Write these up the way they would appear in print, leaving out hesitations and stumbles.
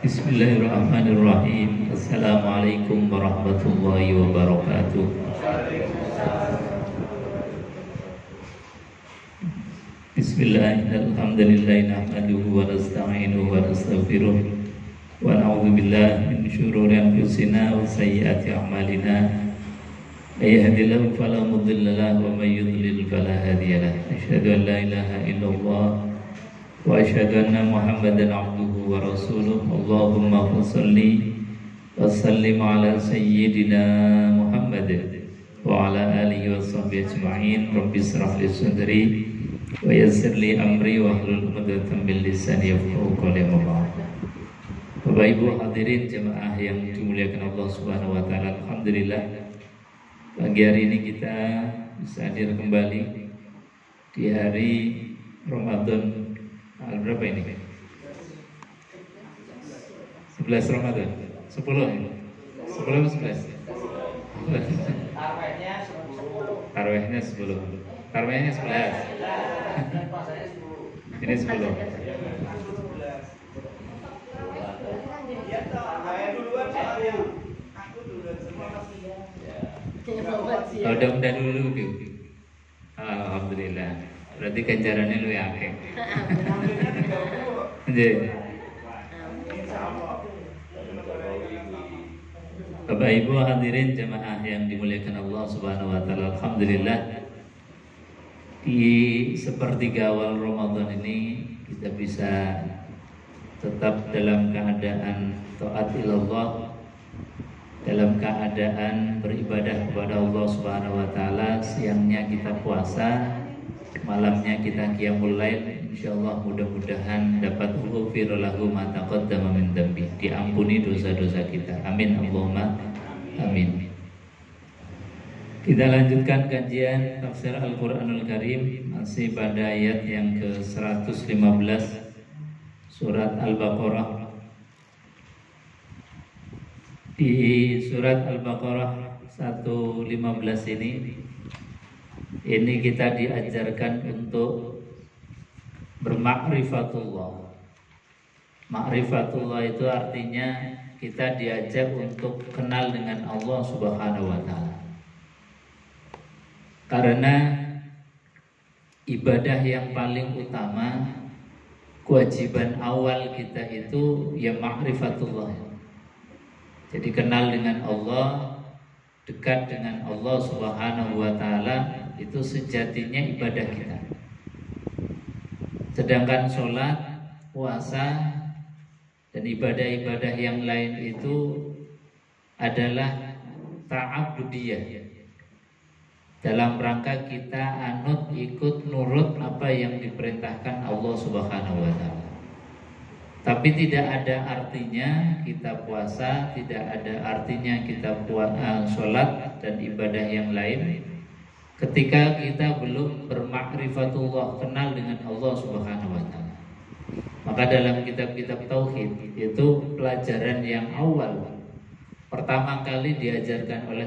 Bismillahirrahmanirrahim. Assalamualaikum warahmatullahi wabarakatuh. Bismillahirrahmanirrahim. Nahmaduhu wa nasta'inuhu wa nastaghfiruh wa na'udzu billahi min syururi anfusina wa sayyiati a'malina. May yahdihillahu fala mudilla lahu wa may yudlil fala hadiya lahu. Asyhadu an la ilaha illallah wa asyhadu anna Muhammadan abduhu wa rasuluh. Allahumma shalli wa sallim ala sayyidina Muhammad wa ala alihi wa sahbihi ajma'in. Rabbi shrah li sadri wa yassir li amri wa hlul 'uqdatam min lisani yafqahu qawli. Bapak Ibu hadirin jemaah yang dimuliakan Allah Subhanahu wa taala, alhamdulillah pagi hari ini kita bisa hadir kembali di hari Ramadan berapa ini? 11 Ramadan. 10 ya? 10 atau 11? Tarawihnya 10. Tarawihnya 11. Ini 10. Udah dulu gitu. Alhamdulillah. Berarti ganjarannya lu ya akeh. Bapak Ibu hadirin jemaah yang dimuliakan Allah Subhanahu wa taala, alhamdulillah di sepertiga awal Ramadan ini kita bisa tetap dalam keadaan taat ilallah, dalam keadaan beribadah kepada Allah Subhanahu wa taala. Siangnya kita puasa, malamnya kita qiyamul lail. Insyaallah mudah-mudahan dapat ghufira lahu ma taqaddama min dzambi, diampuni dosa-dosa kita. Amin Allahumma amin. Kita lanjutkan kajian tafsir Al-Qur'anul Karim masih pada ayat yang ke-115 surat Al-Baqarah. Di surat Al-Baqarah 115 ini kita diajarkan untuk bermakrifatullah. Makrifatullah itu artinya kita diajak untuk kenal dengan Allah Subhanahu wa taala. Karena ibadah yang paling utama, kewajiban awal kita itu ya makrifatullah. Jadi kenal dengan Allah, dekat dengan Allah Subhanahu wa taala, itu sejatinya ibadah kita. Sedangkan sholat, puasa, dan ibadah-ibadah yang lain itu adalah ta'abudiyah, dalam rangka kita anut, ikut, nurut apa yang diperintahkan Allah Subhanahu wa taala. Tapi tidak ada artinya kita puasa, tidak ada artinya kita sholat dan ibadah yang lain ketika kita belum bermakrifatullah, kenal dengan Allah Subhanahu wa taala. Maka dalam kitab-kitab tauhid itu pelajaran yang awal pertama kali diajarkan oleh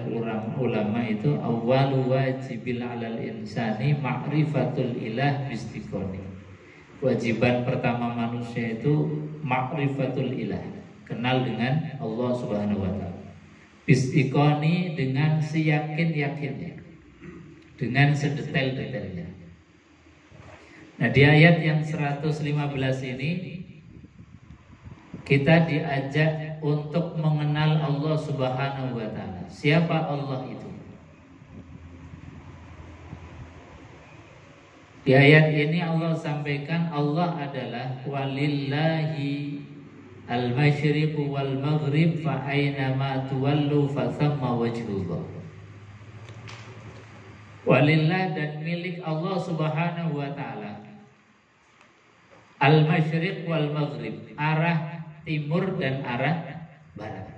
ulama itu awwalu wajibil 'alal insani ma'rifatul ilah bistiqoni. Kewajiban pertama manusia itu ma'rifatul ilah, kenal dengan Allah Subhanahu wa taala. Bistiqoni, dengan seyakin-yakinnya, dengan sedetail-detailnya. Nah, di ayat yang 115 ini kita diajak untuk mengenal Allah Subhanahu wa taala. Siapa Allah itu? Di ayat ini Allah sampaikan Allah adalah walillahi al-masyriqu wal maghrib fa aina ma tuwallu fa thamma wajhullah. Walillah, dan milik Allah Subhanahu wa taala al-masyriq wal maghrib, arah timur dan arah barat.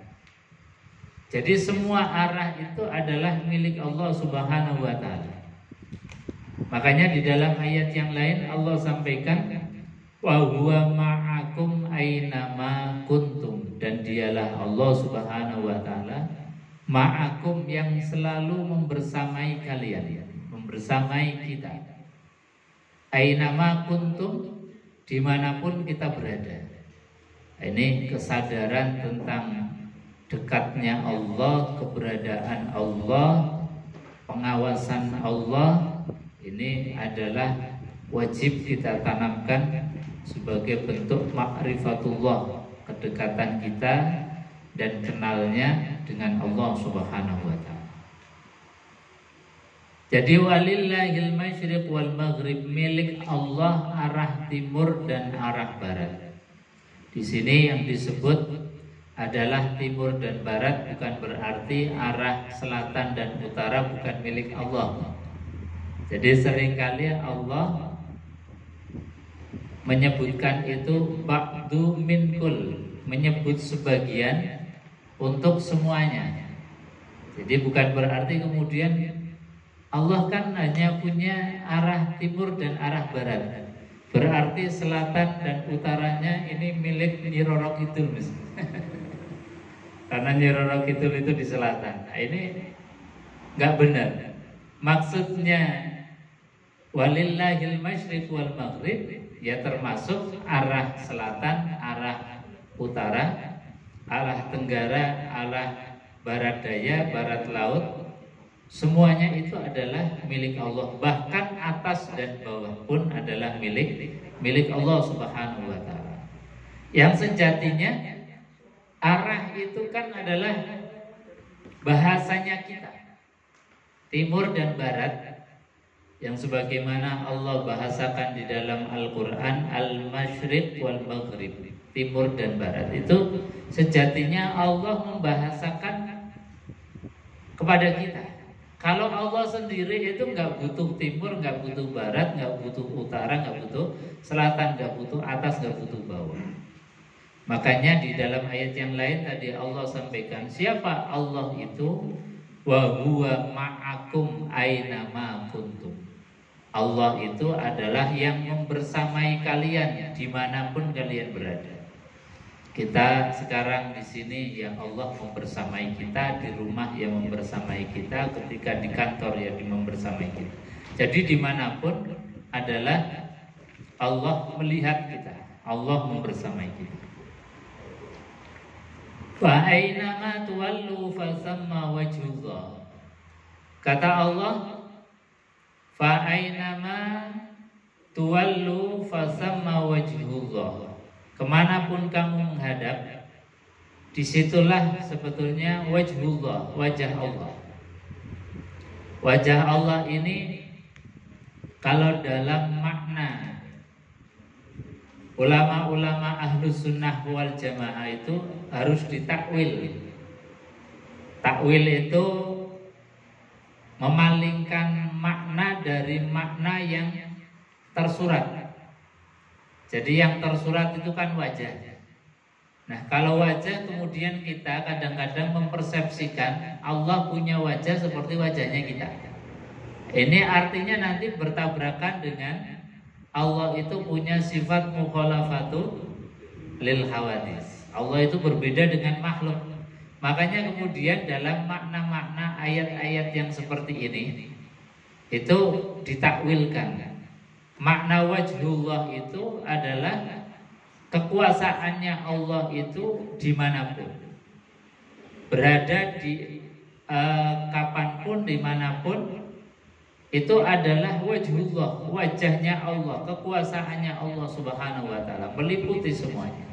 Jadi semua arah itu adalah milik Allah Subhanahu wa taala. Makanya di dalam ayat yang lain Allah sampaikan wa huwa ma'akum ainama kuntum, dan dialah Allah Subhanahu wa taala ma'akum, yang selalu membersamai kalian, membersamai kita. Ainama kuntum, dimanapun kita berada. Ini kesadaran tentang dekatnya Allah, keberadaan Allah, pengawasan Allah. Ini adalah wajib kita tanamkan sebagai bentuk ma'rifatullah, kedekatan kita dan kenalnya dengan Allah Subhanahu wa taala. Jadi walillahil masyriq wal maghrib, milik Allah arah timur dan arah barat. Di sini yang disebut adalah timur dan barat, bukan berarti arah selatan dan utara bukan milik Allah. Jadi seringkali Allah menyebutkan itu ba'du min kul, menyebut sebagian untuk semuanya. Jadi bukan berarti kemudian Allah kan hanya punya arah timur dan arah barat, berarti selatan dan utaranya ini milik Nyi Roro Kidul karena Nyi Roro Kidul itu di selatan. Nah, ini nggak benar. Maksudnya walillahil masyriq wal maghrib, ya termasuk arah selatan, arah utara, arah tenggara, arah barat daya, barat laut. Semuanya itu adalah milik Allah. Bahkan atas dan bawah pun adalah milik Allah Subhanahu wa taala. Yang sejatinya arah itu kan adalah bahasanya kita, timur dan barat, yang sebagaimana Allah bahasakan di dalam Al-Qur'an al-masyriq wal maghrib, timur dan barat. Itu sejatinya Allah membahasakan kepada kita. Kalau Allah sendiri itu nggak butuh timur, nggak butuh barat, nggak butuh utara, nggak butuh selatan, nggak butuh atas, nggak butuh bawah. Makanya di dalam ayat yang lain tadi Allah sampaikan, siapa Allah itu? Wa huwa ma'akum aina ma kuntum. Allah itu adalah yang membersamai kalian dimanapun kalian berada. Kita sekarang di sini yang Allah membersamai kita, di rumah yang membersamai kita, ketika di kantor yang membersamai kita. Jadi dimanapun adalah Allah melihat kita, Allah membersamai kita. Fa ainama tuwallu fa thamma wajhullah. Kata Allah, fa ainama tuwallu fa thamma wajhullah. Kemanapun kamu menghadap, disitulah sebetulnya wajhullah, wajah Allah. Wajah Allah ini kalau dalam makna ulama-ulama ahlus sunnah wal jamaah itu harus ditakwil. Takwil itu memalingkan makna dari makna yang tersurat. Jadi yang tersurat itu kan wajah. Nah, kalau wajah kemudian kita kadang-kadang mempersepsikan Allah punya wajah seperti wajahnya kita. Ini artinya nanti bertabrakan dengan Allah itu punya sifat mukhalafatu lil hawadis. Allah itu berbeda dengan makhluk. Makanya kemudian dalam makna-makna ayat-ayat yang seperti ini itu ditakwilkan. Makna wajhullah itu adalah kekuasaannya Allah itu dimanapun, berada di kapanpun, dimanapun, itu adalah wajhullah, wajahnya Allah, kekuasaannya Allah Subhanahu wa taala, meliputi semuanya.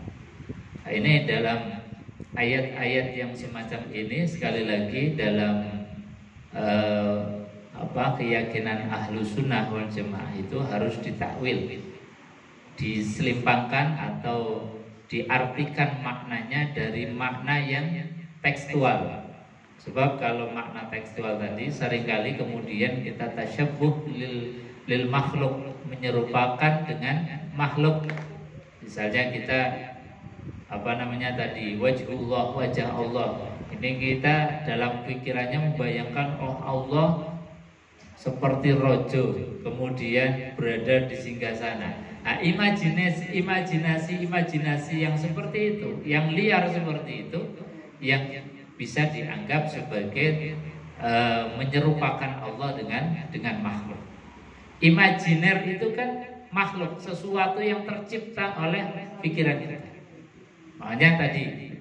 Nah, ini dalam ayat-ayat yang semacam ini sekali lagi dalam keyakinan ahlu sunnah wal jamaah itu harus ditakwil, diselimpangkan atau diartikan maknanya dari makna yang tekstual. Sebab kalau makna tekstual tadi seringkali kemudian kita tasyabbuh lil makhluk, menyerupakan dengan makhluk. Misalnya kita tadi wajhullah, wajah Allah. Ini kita dalam pikirannya membayangkan Allah seperti rojo, kemudian berada di singgasana. Nah, imajinasi yang seperti itu, yang liar seperti itu, yang bisa dianggap sebagai menyerupakan Allah dengan makhluk. Imajiner itu kan makhluk, sesuatu yang tercipta oleh pikiran kita. Makanya tadi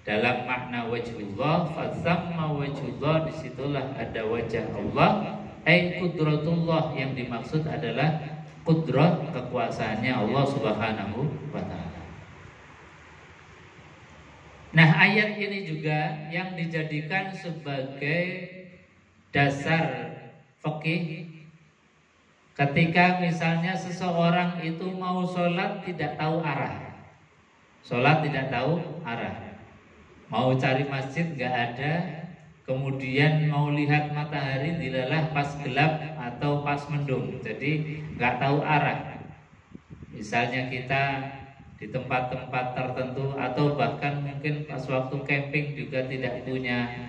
dalam makna wajhullah, fasamma wajhullah, disitulah ada wajah Allah, qudratullah, yang dimaksud adalah kudrat, kekuasaannya Allah Subhanahu wa ta'ala. Nah, ayat ini juga yang dijadikan sebagai dasar fikih ketika misalnya seseorang itu mau sholat tidak tahu arah. Sholat tidak tahu arah, mau cari masjid nggak ada, kemudian mau lihat matahari dilalah pas gelap atau pas mendung, jadi nggak tahu arah. Misalnya kita di tempat-tempat tertentu atau bahkan mungkin pas waktu camping juga tidak punya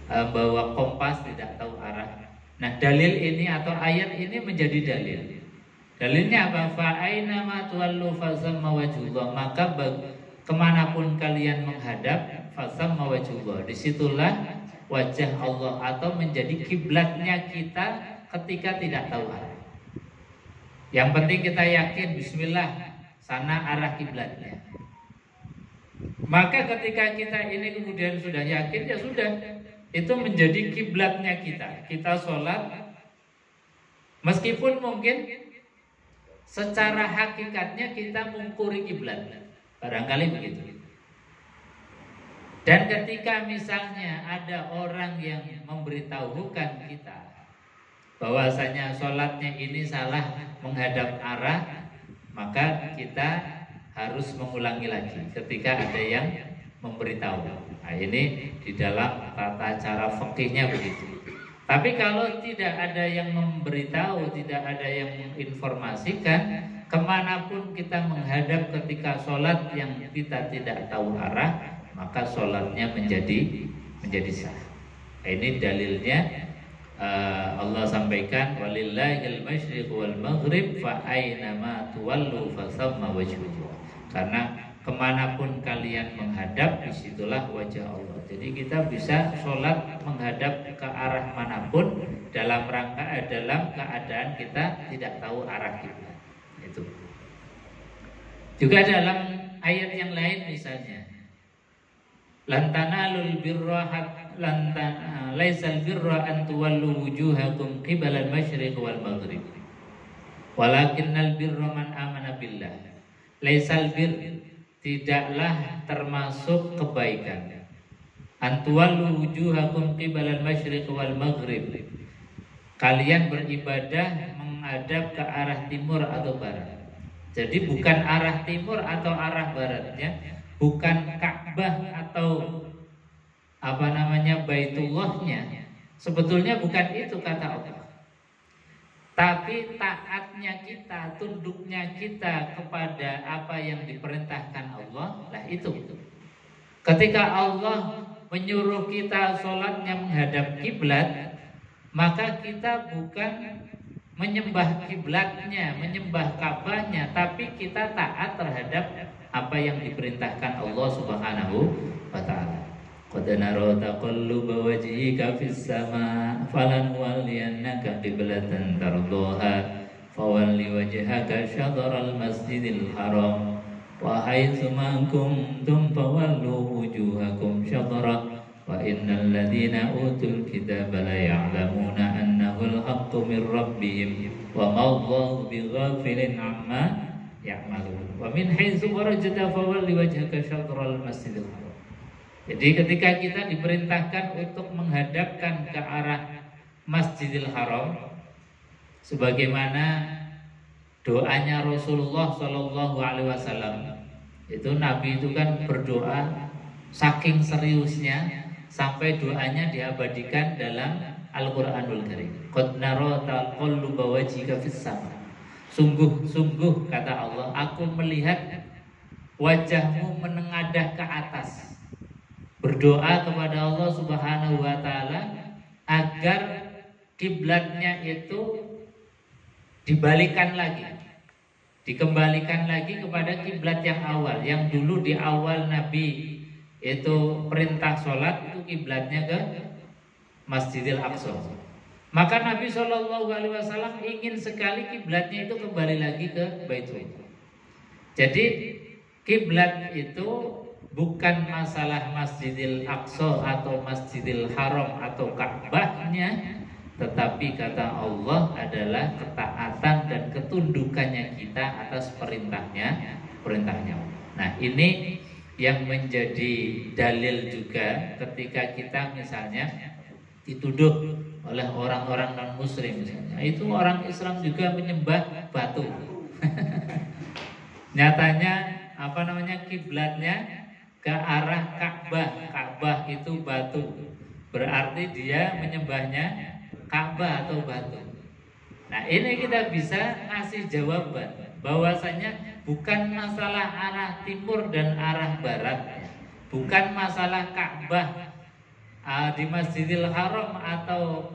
bawa kompas, tidak tahu arah. Nah, dalil ini atau ayat ini menjadi dalil. Dalilnya apa? Fa aina ma tuwallu fasamma wajhullah, maka kemanapun kalian menghadap, fasamma wajhullah, disitulah wajah Allah atau menjadi kiblatnya kita ketika tidak tahu arah. Yang penting kita yakin bismillah, sana arah kiblatnya. Maka ketika kita ini kemudian sudah yakin, ya sudah, itu menjadi kiblatnya kita. Kita sholat, meskipun mungkin secara hakikatnya kita mengukuri kiblat, barangkali begitu. Dan ketika misalnya ada orang yang memberitahukan kita bahwasanya sholatnya ini salah menghadap arah, maka kita harus mengulangi lagi ketika ada yang memberitahu. Nah, ini di dalam tata cara fikihnya begitu. Tapi kalau tidak ada yang memberitahu, tidak ada yang menginformasikan, kemanapun kita menghadap ketika sholat yang kita tidak tahu arah, maka sholatnya menjadi sah. Nah, ini dalilnya Allah sampaikan, walillahil masyriq wal maghrib fa aynama tuwallu fasamma wajhullah. Karena kemanapun kalian menghadap, disitulah wajah Allah. Jadi kita bisa sholat menghadap ke arah manapun dalam keadaan kita tidak tahu arah kita. Itu. Juga dalam ayat yang lain misalnya, lantanalul birra laisal birra an tuwallu wujuhakum qibalal masyriq wal maghrib walakinnal birra man amana billah. Laisal bir, tidaklah termasuk kebaikan, antuwallu wujuhakum qibalal masyriq wal maghrib, kalian beribadah menghadap ke arah timur atau barat. Jadi bukan arah timur atau arah baratnya, bukan Ka'bah atau Baitullahnya. Sebetulnya bukan itu kata Allah. Tapi taatnya kita, tunduknya kita kepada apa yang diperintahkan Allah, lah itu. Ketika Allah menyuruh kita sholatnya menghadap kiblat, maka kita bukan menyembah kiblatnya, menyembah Ka'bahnya, tapi kita taat terhadap apa yang diperintahkan Allah Subhanahu wa ta'ala. Qad nara taqalluba wajhika fis sama falanwalliyannaka qiblatan tardaha fawalli wajhaka syatral masjidil haram wa haitsu ma kuntum fawallu wujuhakum syatrah wa innal ladzina utul kitaba la ya'lamuna annahu al-haqqu min rabbihim wa ma Allahu bighafilin amma ya'malun wa min haitsu kharajta fawalli wajhaka syatral masjidil haram. Jadi ketika kita diperintahkan untuk menghadapkan ke arah Masjidil Haram, sebagaimana doanya Rasulullah Shallallahu Alaihi Wasallam, itu Nabi itu kan berdoa saking seriusnya sampai doanya diabadikan dalam Al-Quranul Karim. Qad nara taqalluba wajhika fis sama. Sungguh kata Allah, aku melihat wajahmu menengadah ke atas. Berdoa kepada Allah Subhanahu wa ta'ala agar kiblatnya itu dibalikan lagi, dikembalikan lagi kepada kiblat yang awal. Yang dulu di awal Nabi itu perintah sholat, itu kiblatnya ke Masjidil Aqsa. Maka Nabi SAW ingin sekali kiblatnya itu kembali lagi ke Baitullah. Jadi Kiblat itu bukan masalah Masjidil Aqsa atau Masjidil Haram atau Ka'bahnya, tetapi kata Allah adalah ketaatan dan ketundukannya kita atas perintahnya. Nah, ini yang menjadi dalil juga ketika kita misalnya dituduh oleh orang-orang non-muslim misalnya, itu orang Islam juga menyembah batu. Nyatanya kiblatnya ke arah Ka'bah. Ka'bah itu batu, berarti dia menyembahnya Ka'bah atau batu. Nah, ini kita bisa ngasih jawaban bahwasanya bukan masalah arah timur dan arah barat, bukan masalah Ka'bah di Masjidil Haram atau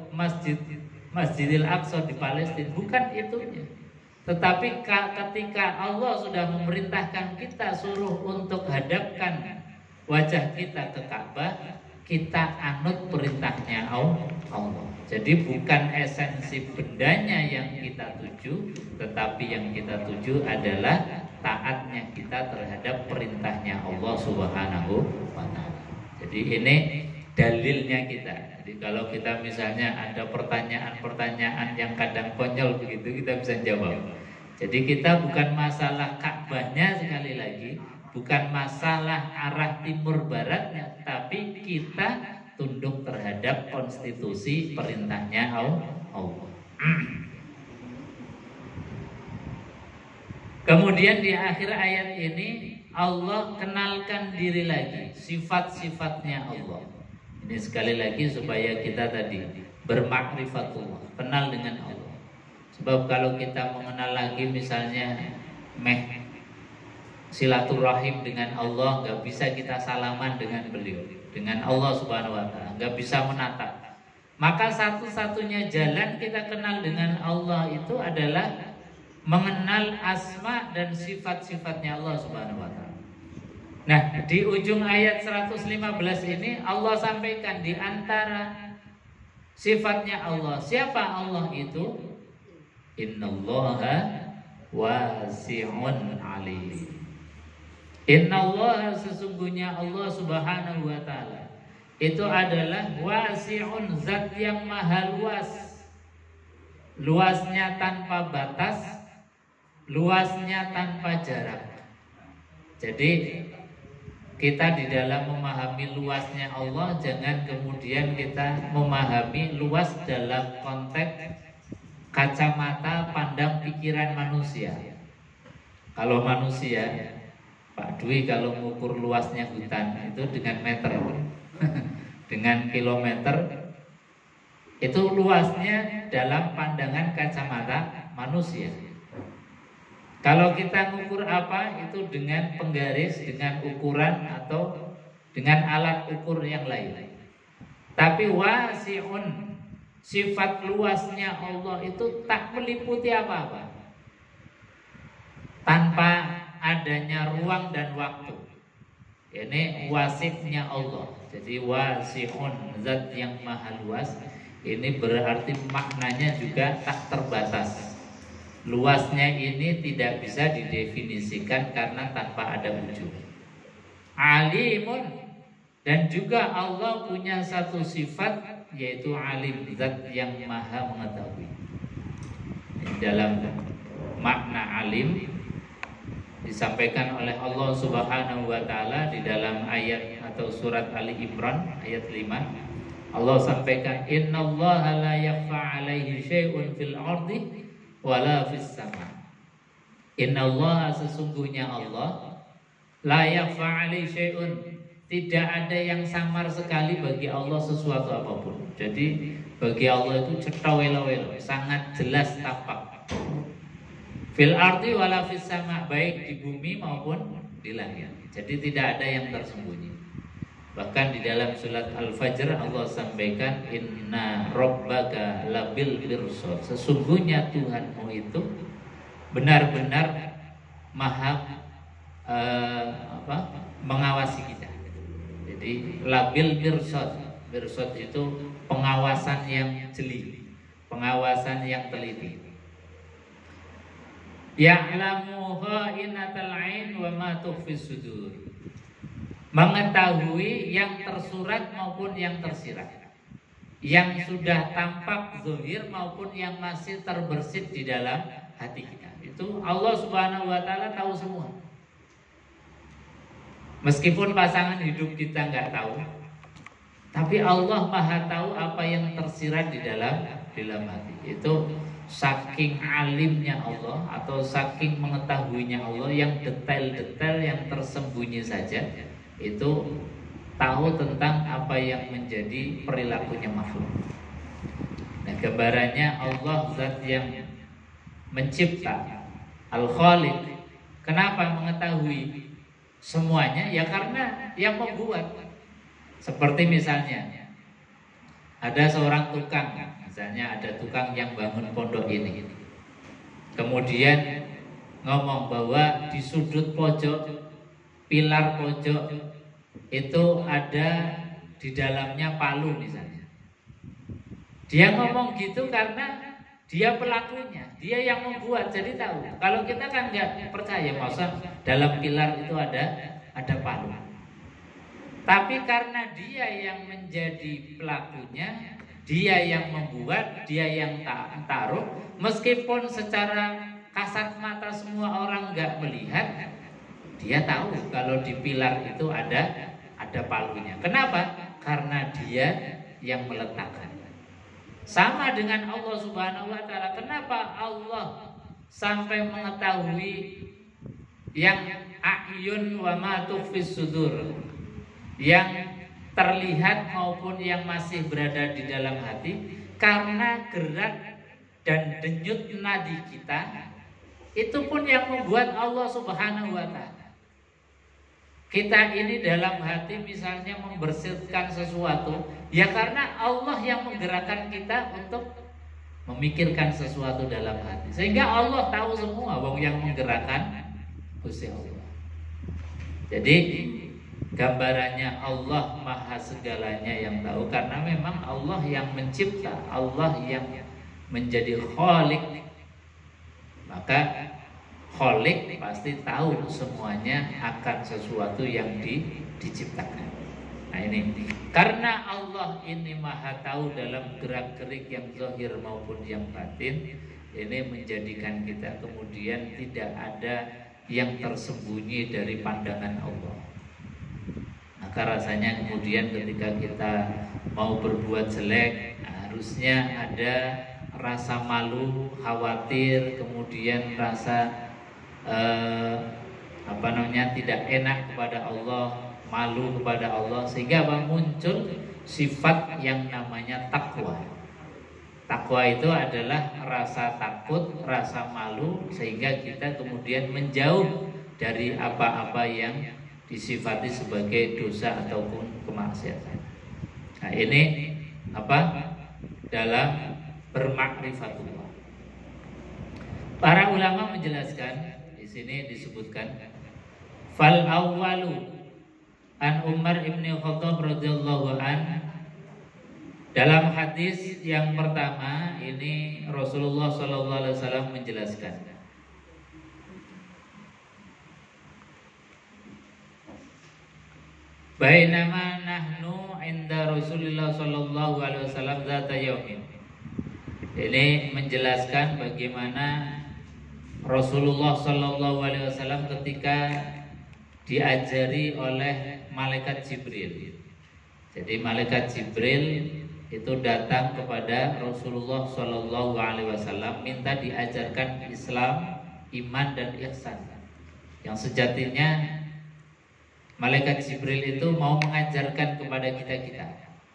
Masjidil Aqsa di Palestina, bukan itunya. Tetapi ketika Allah sudah memerintahkan kita suruh untuk hadapkan wajah kita ke Ka'bah, kita anut perintahnya Allah. Jadi bukan esensi bendanya yang kita tuju, tetapi yang kita tuju adalah taatnya kita terhadap perintahnya Allah Subhanahu wa ta'ala. Jadi ini dalilnya kita. Jadi kalau kita misalnya ada pertanyaan-pertanyaan yang kadang konyol begitu, kita bisa jawab. Jadi kita bukan masalah Ka'bahnya, sekali lagi bukan masalah arah timur baratnya, tapi kita tunduk terhadap konstitusi perintahnya Allah. Kemudian di akhir ayat ini Allah kenalkan diri lagi, sifat-sifatnya Allah. Ini sekali lagi supaya kita tadi bermakrifatullah, kenal dengan Allah. Sebab kalau kita mengenal lagi misalnya silaturahim dengan Allah, nggak bisa kita salaman dengan beliau, dengan Allah Subhanahu wa ta'ala, nggak bisa menatap. Maka satu-satunya jalan kita kenal dengan Allah itu adalah mengenal asma dan sifat-sifatnya Allah Subhanahu wa ta'ala. Nah, di ujung ayat 115 ini Allah sampaikan di antara sifatnya Allah. Siapa Allah itu? Innallaha wasi'un alim. Innallaha, sesungguhnya Allah Subhanahu wa ta'ala itu adalah wasi'un, zat yang maha luas. Luasnya tanpa batas, luasnya tanpa jarak. Jadi kita di dalam memahami luasnya Allah, jangan kemudian kita memahami luas dalam konteks kacamata pandang pikiran manusia. Kalau manusia, Pak Dwi kalau mengukur luasnya hutan itu dengan meter, dengan kilometer, itu luasnya dalam pandangan kacamata manusia. Kalau kita mengukur apa, itu dengan penggaris, dengan ukuran atau dengan alat ukur yang lain. Tapi wasi'un, sifat luasnya Allah itu tak meliputi apa-apa, tanpa adanya ruang dan waktu. Ini wasifnya Allah. Jadi wasi'un, zat yang maha luas. Ini berarti maknanya juga tak terbatas. Luasnya ini tidak bisa didefinisikan karena tanpa ada wujud. Alimun, dan juga Allah punya satu sifat yaitu alim, zat yang maha mengetahui. Dalam makna alim disampaikan oleh Allah Subhanahu wa ta'ala di dalam ayat atau surat Ali Imran ayat 5. Allah sampaikan, innallaha la yakhfa 'alaihi syai'un fil ardi wala fis sama. Innallaha, sesungguhnya Allah, la yakhfa 'alaihi syai'un, tidak ada yang samar sekali bagi Allah sesuatu apapun. Jadi bagi Allah itu cetha-welo-welo, sangat jelas tampak. Fil ardi wala fis sama, baik di bumi maupun di langit. Jadi tidak ada yang tersembunyi. Bahkan di dalam surat Al-Fajr Allah sampaikan, inna rabbaka labil mirsad, sesungguhnya Tuhanmu itu benar-benar maha mengawasi kita. Jadi labil mirsad, mirsad itu pengawasan yang jeli, pengawasan yang teliti. Ya'lamu kha'inatal 'ain wa ma tukhfis sudur. Mengetahui yang tersurat maupun yang tersirat, yang sudah tampak zahir maupun yang masih terbersit di dalam hati kita. Itu Allah Subhanahu wa taala tahu semua. Meskipun pasangan hidup kita nggak tahu, tapi Allah Maha tahu apa yang tersirat di dalam hati. Itu saking alimnya Allah atau saking mengetahuinya Allah, yang detail-detail yang tersembunyi saja itu tahu tentang apa yang menjadi perilakunya makhluk. Nah, gambarannya Allah zat yang mencipta, Al-Khaliq. Kenapa mengetahui semuanya? Ya karena yang membuat. Seperti misalnya ada seorang tukang, misalnya ada tukang yang bangun pondok ini, kemudian ngomong bahwa di sudut pojok, pilar pojok itu ada di dalamnya palu misalnya. Dia ngomong gitu karena dia pelakunya, dia yang membuat, jadi tahu. Kalau kita kan nggak percaya, masa dalam pilar itu ada palu. Tapi karena dia yang menjadi pelakunya, dia yang membuat, dia yang taruh, meskipun secara kasat mata semua orang nggak melihat, dia tahu kalau di pilar itu ada palunya. Kenapa? Karena dia yang meletakkan. Sama dengan Allah Subhanahu wa taala. Kenapa Allah sampai mengetahui yang a'yun wa ma tukhfis sudur, yang terlihat maupun yang masih berada di dalam hati? Karena gerak dan denyut nadi kita itu pun yang membuat Allah Subhanahu wa taala. Kita ini dalam hati misalnya membersihkan sesuatu, ya karena Allah yang menggerakkan kita untuk memikirkan sesuatu dalam hati. Sehingga Allah tahu semua, wong yang menggerakkan Gusti Allah. Jadi gambarannya Allah Maha segalanya yang tahu, karena memang Allah yang mencipta, Allah yang menjadi Khaliq. Maka Khaliq pasti tahu semuanya akan sesuatu yang diciptakan. Nah ini, karena Allah ini Maha tahu dalam gerak-gerik yang zahir maupun yang batin, ini menjadikan kita kemudian tidak ada yang tersembunyi dari pandangan Allah. Maka rasanya kemudian ketika kita mau berbuat jelek, harusnya ada rasa malu, khawatir, kemudian rasa tidak enak kepada Allah, malu kepada Allah, sehingga muncul sifat yang namanya takwa. Takwa itu adalah rasa takut, rasa malu, sehingga kita kemudian menjauh dari apa-apa yang disifati sebagai dosa ataupun kemaksiatan. Nah ini dalam bermakrifatullah. Para ulama menjelaskan, di sini disebutkan fal awwalu an Umar ibni Khattab radhiyallahu an. Dalam hadis yang pertama ini Rasulullah sallallahu alaihi wasallam menjelaskan, bainama nahnu inda Rasulillah sallallahu alaihi wasallam zata yaumin. Ini menjelaskan bagaimana Rasulullah sallallahu alaihi wasallam ketika diajari oleh malaikat Jibril. Jadi malaikat Jibril itu datang kepada Rasulullah sallallahu alaihi wasallam minta diajarkan Islam, iman dan ihsan. Yang sejatinya malaikat Jibril itu mau mengajarkan kepada kita,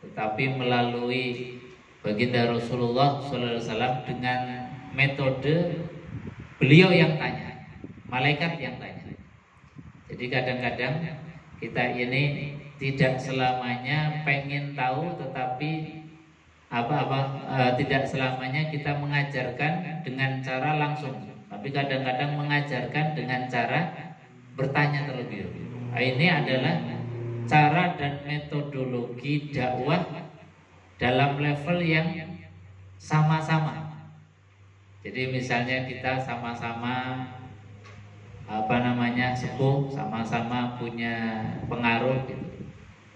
tetapi melalui baginda Rasulullah sallallahu alaihi wasallam dengan metode beliau yang tanya, malaikat yang tanya. Jadi kadang-kadang kita ini tidak selamanya pengen tahu, tetapi tidak selamanya kita mengajarkan dengan cara langsung, tapi kadang-kadang mengajarkan dengan cara bertanya terlebih dahulu. Ini adalah cara dan metodologi dakwah dalam level yang sama-sama. Jadi misalnya kita sama-sama sepuh, sama-sama punya pengaruh gitu.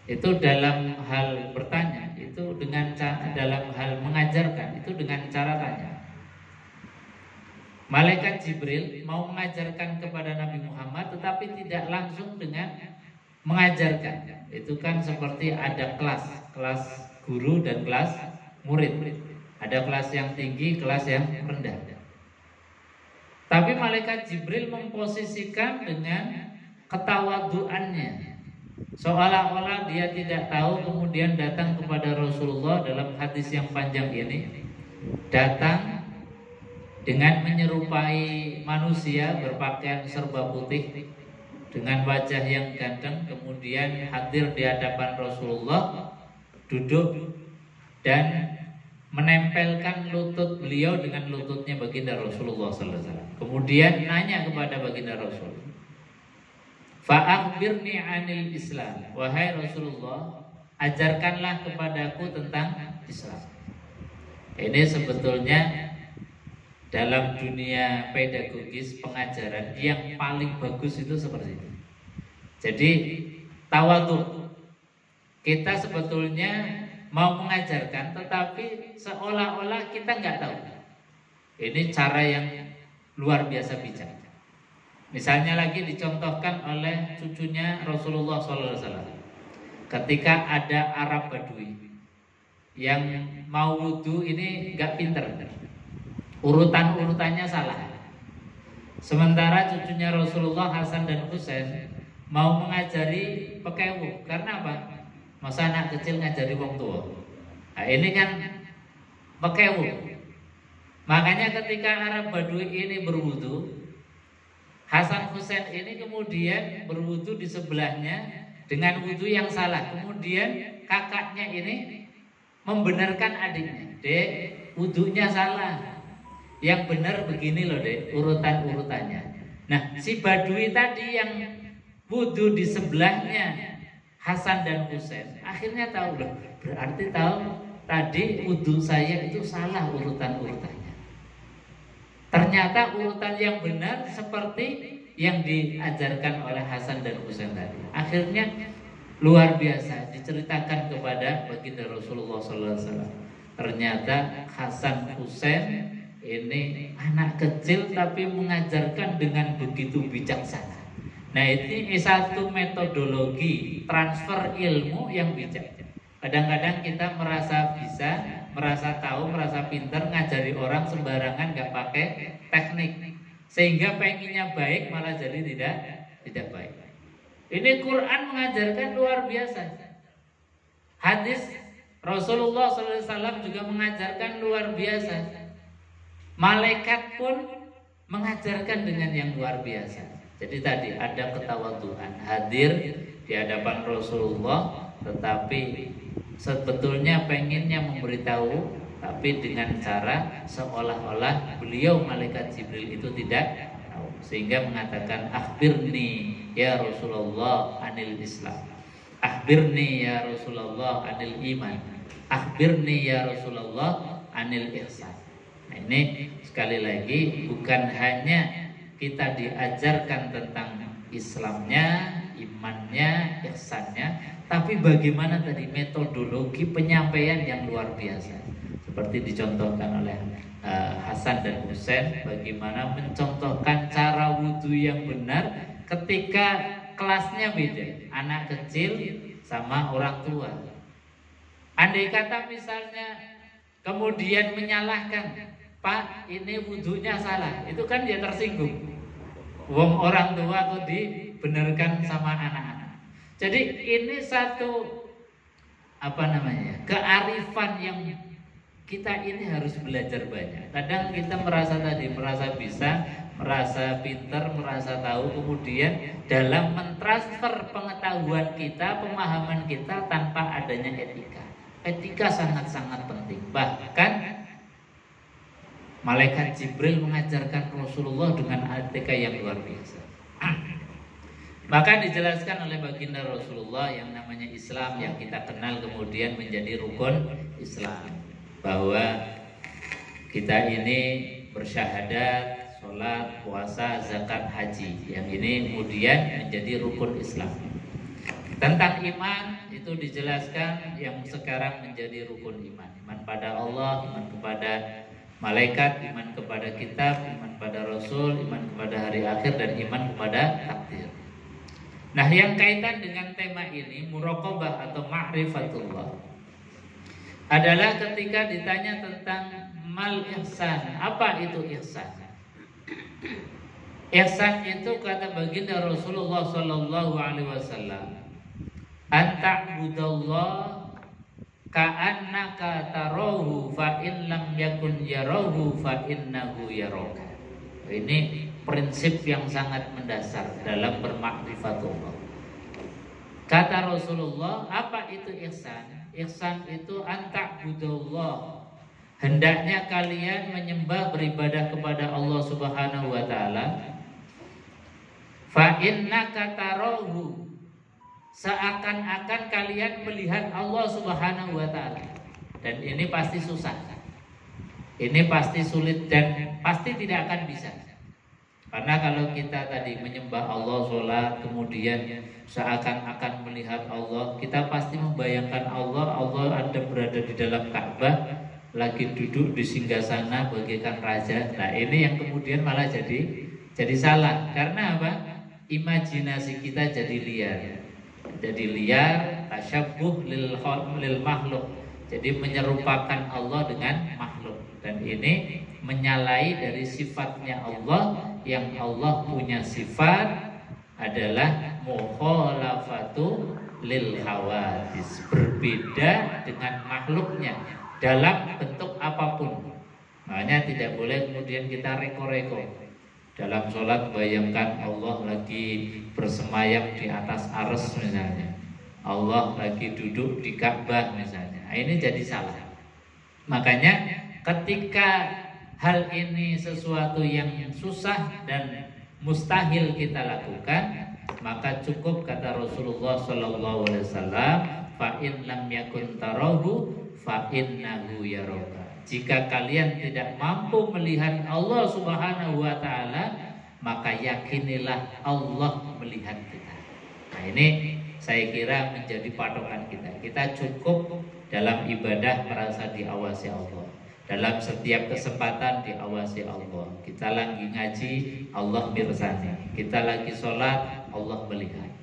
Itu dalam hal bertanya, itu dalam hal mengajarkan, itu dengan cara tanya. Malaikat Jibril mau mengajarkan kepada Nabi Muhammad, tetapi tidak langsung dengan mengajarkan. Itu kan seperti ada kelas guru dan kelas murid. Ada kelas yang tinggi, kelas yang rendah. Tapi malaikat Jibril memposisikan dengan ketawaduannya, seolah-olah dia tidak tahu, kemudian datang kepada Rasulullah dalam hadis yang panjang ini. Datang dengan menyerupai manusia berpakaian serba putih, dengan wajah yang ganteng, kemudian hadir di hadapan Rasulullah, duduk dan menempelkan lutut beliau dengan lututnya baginda Rasulullah sallallahu alaihi wasallam. Kemudian nanya kepada baginda Rasul, "Fa'akhbirni 'anil Islam." Wahai Rasulullah, ajarkanlah kepadaku tentang Islam. Ini sebetulnya dalam dunia pedagogis pengajaran yang paling bagus itu seperti itu. Jadi tawadhu. Kita sebetulnya mau mengajarkan, tetapi seolah-olah kita nggak tahu. Ini cara yang luar biasa bijak. Misalnya lagi dicontohkan oleh cucunya Rasulullah SAW. Ketika ada Arab Badui yang mau wudu, ini nggak pinter, urutannya salah. Sementara cucunya Rasulullah Hasan dan Husain mau mengajari pekewu. Karena apa? Masa anak kecil ngajari wong tua. Nah, ini kan pekewu. Makanya ketika Arab Badui ini berwudu, Hasan Husain ini kemudian berwudu di sebelahnya dengan wudu yang salah. Kemudian kakaknya ini membenarkan adiknya, "Dek, wudunya salah. Yang benar begini loh, Dek, urutannya." Nah, si Badui tadi yang wudu di sebelahnya Hasan dan Husain akhirnya tahu loh, berarti tahu tadi wudu saya itu salah urutannya. Ternyata urutan yang benar seperti yang diajarkan oleh Hasan dan Husain tadi. Akhirnya luar biasa diceritakan kepada baginda Rasulullah SAW. Ternyata Hasan Husain ini anak kecil tapi mengajarkan dengan begitu bijaksana. Nah, ini satu metodologi transfer ilmu yang bijak. Kadang-kadang kita merasa bisa, merasa tahu, merasa pintar, ngajari orang sembarangan, gak pakai teknik, sehingga pengennya baik malah jadi tidak baik. Ini Quran mengajarkan luar biasa. Hadis Rasulullah SAW juga mengajarkan luar biasa. Malaikat pun mengajarkan dengan yang luar biasa. Jadi tadi ada ketawaduan, hadir di hadapan Rasulullah, tetapi sebetulnya pengennya memberitahu, tapi dengan cara seolah-olah beliau malaikat Jibril itu tidak tahu, sehingga mengatakan, "Akhbirni ya Rasulullah anil Islam, akhbirni ya Rasulullah anil iman, akhbirni ya Rasulullah anil ihsan." Nah, ini sekali lagi bukan hanya kita diajarkan tentang Islamnya, imannya, ihsannya, tapi bagaimana tadi metodologi penyampaian yang luar biasa. Seperti dicontohkan oleh Hasan dan Husain, bagaimana mencontohkan cara wudhu yang benar ketika kelasnya beda, anak kecil sama orang tua. Andai kata misalnya kemudian menyalahkan, "Pak, ini wudhunya salah," itu kan dia tersinggung. Wong orang tua tuh dibenarkan sama anak-anak. Jadi ini satu kearifan yang kita ini harus belajar banyak. Kadang kita merasa bisa, merasa pintar, merasa tahu, kemudian dalam mentransfer pengetahuan kita, pemahaman kita tanpa adanya etika. Etika sangat-sangat penting. Bahkan malaikat Jibril mengajarkan Rasulullah dengan etika yang luar biasa. Maka dijelaskan oleh baginda Rasulullah yang namanya Islam yang kita kenal kemudian menjadi rukun Islam, bahwa kita ini bersyahadat, sholat, puasa, zakat, haji. Yang ini kemudian menjadi rukun Islam. Tentang iman itu dijelaskan yang sekarang menjadi rukun iman. Iman pada Allah, iman kepada malaikat, iman kepada kitab, iman pada Rasul, iman kepada hari akhir, dan iman kepada takdir. Nah, yang kaitan dengan tema ini, muraqabah atau ma'rifatullah, adalah ketika ditanya tentang mal ihsan. Apa itu ihsan? Ihsan itu kata baginda Rasulullah sallallahu alaihi wasallam, anta'budallah ka'annaka tarahu fa in lam yakun yarahu fa innahu yaraka. Ini prinsip yang sangat mendasar dalam bermakrifatullah. Kata Rasulullah, apa itu ihsan? Ihsan itu anta'budallah, hendaknya kalian menyembah beribadah kepada Allah Subhanahu wa taala, fa innaka tarahu, seakan-akan kalian melihat Allah Subhanahu wa taala. Dan ini pasti susah. Ini pasti sulit dan pasti tidak akan bisa. Karena kalau kita tadi menyembah Allah, sholat, kemudian seakan-akan melihat Allah, kita pasti membayangkan Allah ada berada di dalam Ka'bah, lagi duduk di singgasana bagaikan raja. Nah, ini yang kemudian malah jadi salah. Karena apa? Imajinasi kita jadi liar. Jadi liar, tasyabbuh lil makhluk. Jadi menyerupakan Allah dengan makhluk. Dan ini menyalahi dari sifatnya Allah, yang Allah punya sifat adalah mukhalafatu lil hawadis, berbeda dengan makhluknya dalam bentuk apapun. Makanya tidak boleh kemudian kita reko-reko. Dalam sholat bayangkan Allah lagi bersemayam di atas arsy misalnya, Allah lagi duduk di Ka'bah misalnya. Nah, ini jadi salah. Makanya ketika hal ini sesuatu yang susah dan mustahil kita lakukan, maka cukup kata Rasulullah sallallahu alaihi wasallam, fa in lam yakun tarahu fa innahu yaraka. Jika kalian tidak mampu melihat Allah Subhanahu wa taala, maka yakinilah Allah melihat kita. Nah, ini saya kira menjadi patokan kita. Kita cukup dalam ibadah merasa diawasi Allah. Dalam setiap kesempatan diawasi Allah. Kita lagi ngaji, Allah mirsani. Kita lagi sholat, Allah melihat.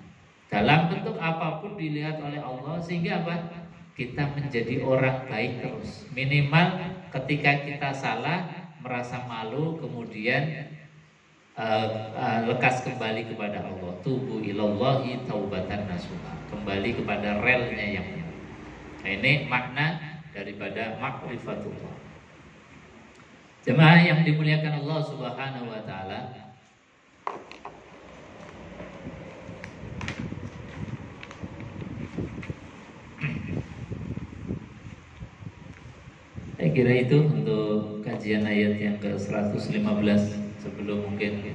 Dalam bentuk apapun dilihat oleh Allah, sehingga apa? Kita menjadi orang baik terus. Minimal ketika kita salah, merasa malu, kemudian lekas kembali kepada Allah. Tubu ilallahi taubatan nasuha. Kembali kepada relnya yang benar. Nah, ini makna daripada makrifatullah. Jemaah yang dimuliakan Allah Subhanahu wa taala, saya kira itu untuk kajian ayat yang ke-115. Sebelum mungkin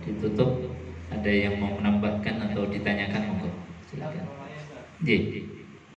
ditutup, ada yang mau menambahkan atau ditanyakan, monggo silakan. Ji.